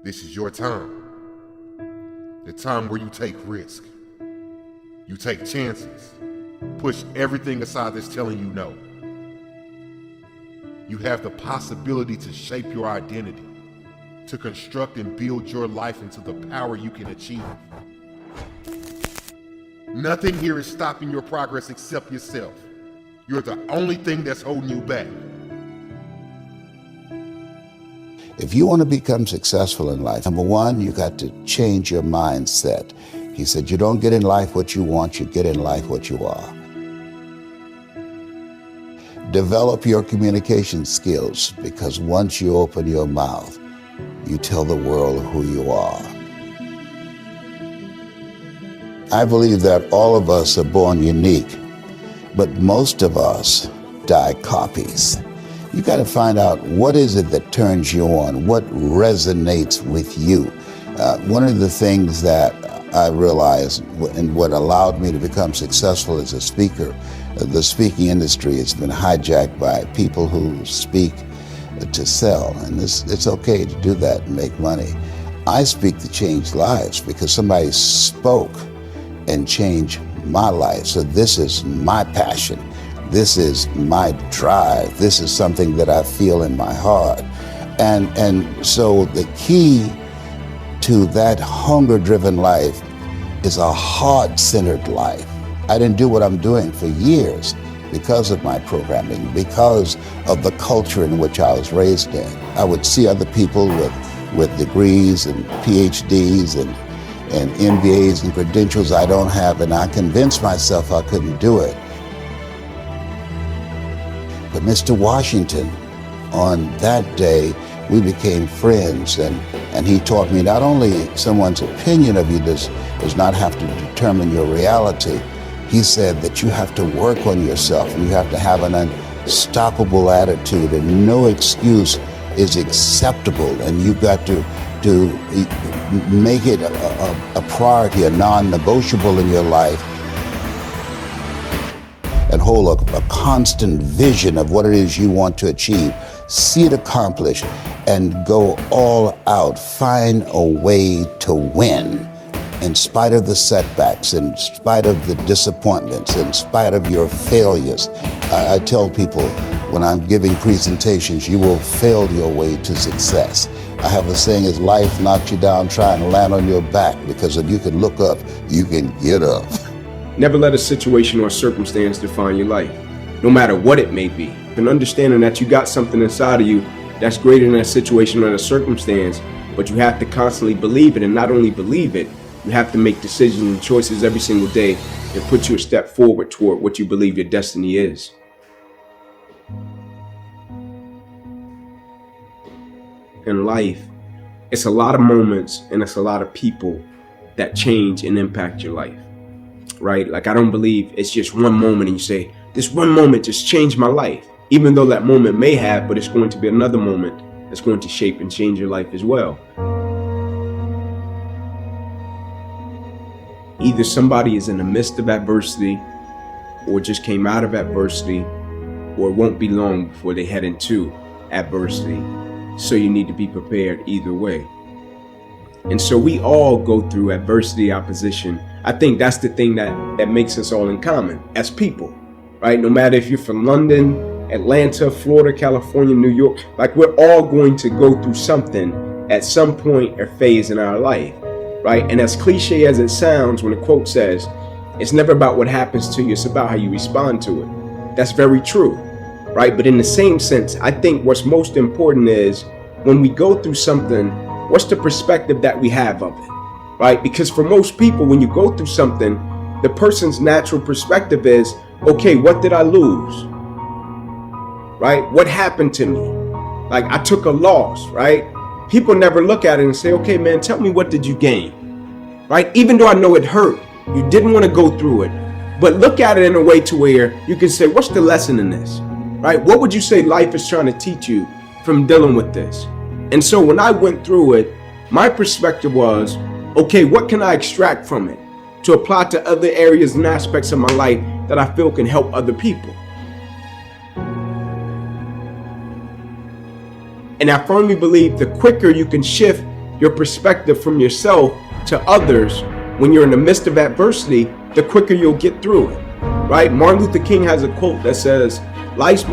This is your time. The time where you take risk. You take chances. Push everything aside that's telling you no. You have the possibility to shape your identity, to construct and build your life into the power you can achieve. Nothing here is stopping your progress except yourself. You're the only thing that's holding you back. If you want to become successful in life, number one, you got to change your mindset. He said, you don't get in life what you want, you get in life what you are. Develop your communication skills, because once you open your mouth, you tell the world who you are. I believe that all of us are born unique, but most of us die copies. You got to find out what is it that turns you on, what resonates with you. One of the things that I realized and what allowed me to become successful as a speaker, the speaking industry has been hijacked by people who speak to sell, and it's okay to do that and make money. I speak to change lives because somebody spoke and changed my life. So this is my passion. This is my drive. This is something that I feel in my heart. And so the key to that hunger-driven life is a heart-centered life. I didn't do what I'm doing for years because of my programming, because of the culture in which I was raised in. I would see other people with degrees and PhDs and MBAs and credentials I don't have, and I convinced myself I couldn't do it. But Mr. Washington, on that day, we became friends, and he taught me not only someone's opinion of you does not have to determine your reality. He said that you have to work on yourself, and you have to have an unstoppable attitude, and no excuse is acceptable, and you've got to make it a priority, a non-negotiable in your life, and hold a constant vision of what it is you want to achieve. See it accomplished and go all out. Find a way to win in spite of the setbacks, in spite of the disappointments, in spite of your failures. I tell people when I'm giving presentations, you will fail your way to success. I have a saying, is life knocks you down, try and land on your back, because if you can look up, you can get up. Never let a situation or circumstance define your life, no matter what it may be. And understanding that you got something inside of you that's greater than that situation or that circumstance, but you have to constantly believe it, and not only believe it, you have to make decisions and choices every single day that put you a step forward toward what you believe your destiny is. In life, it's a lot of moments and it's a lot of people that change and impact your life. Right? Like, I don't believe it's just one moment and you say, this one moment just changed my life. Even though that moment may have, but it's going to be another moment that's going to shape and change your life as well. Either somebody is in the midst of adversity, or just came out of adversity, or it won't be long before they head into adversity. So you need to be prepared either way. And so we all go through adversity, opposition. I think that's the thing that makes us all in common as people, right? No matter if you're from London, Atlanta, Florida, California, New York, like, we're all going to go through something at some point or phase in our life, right? And as cliche as it sounds, when a quote says, it's never about what happens to you, it's about how you respond to it. That's very true, right? But in the same sense, I think what's most important is when we go through something, what's the perspective that we have of it, right? Because for most people, when you go through something, the person's natural perspective is, okay, what did I lose? Right? What happened to me? Like, I took a loss, right? People never look at it and say, okay, man, tell me, what did you gain? Right? Even though I know it hurt, you didn't want to go through it, but look at it in a way to where you can say, what's the lesson in this? Right? What would you say life is trying to teach you from dealing with this? And so when I went through it, my perspective was, okay, what can I extract from it to apply to other areas and aspects of my life that I feel can help other people? And I firmly believe the quicker you can shift your perspective from yourself to others when you're in the midst of adversity, the quicker you'll get through it, right? Martin Luther King has a quote that says, life's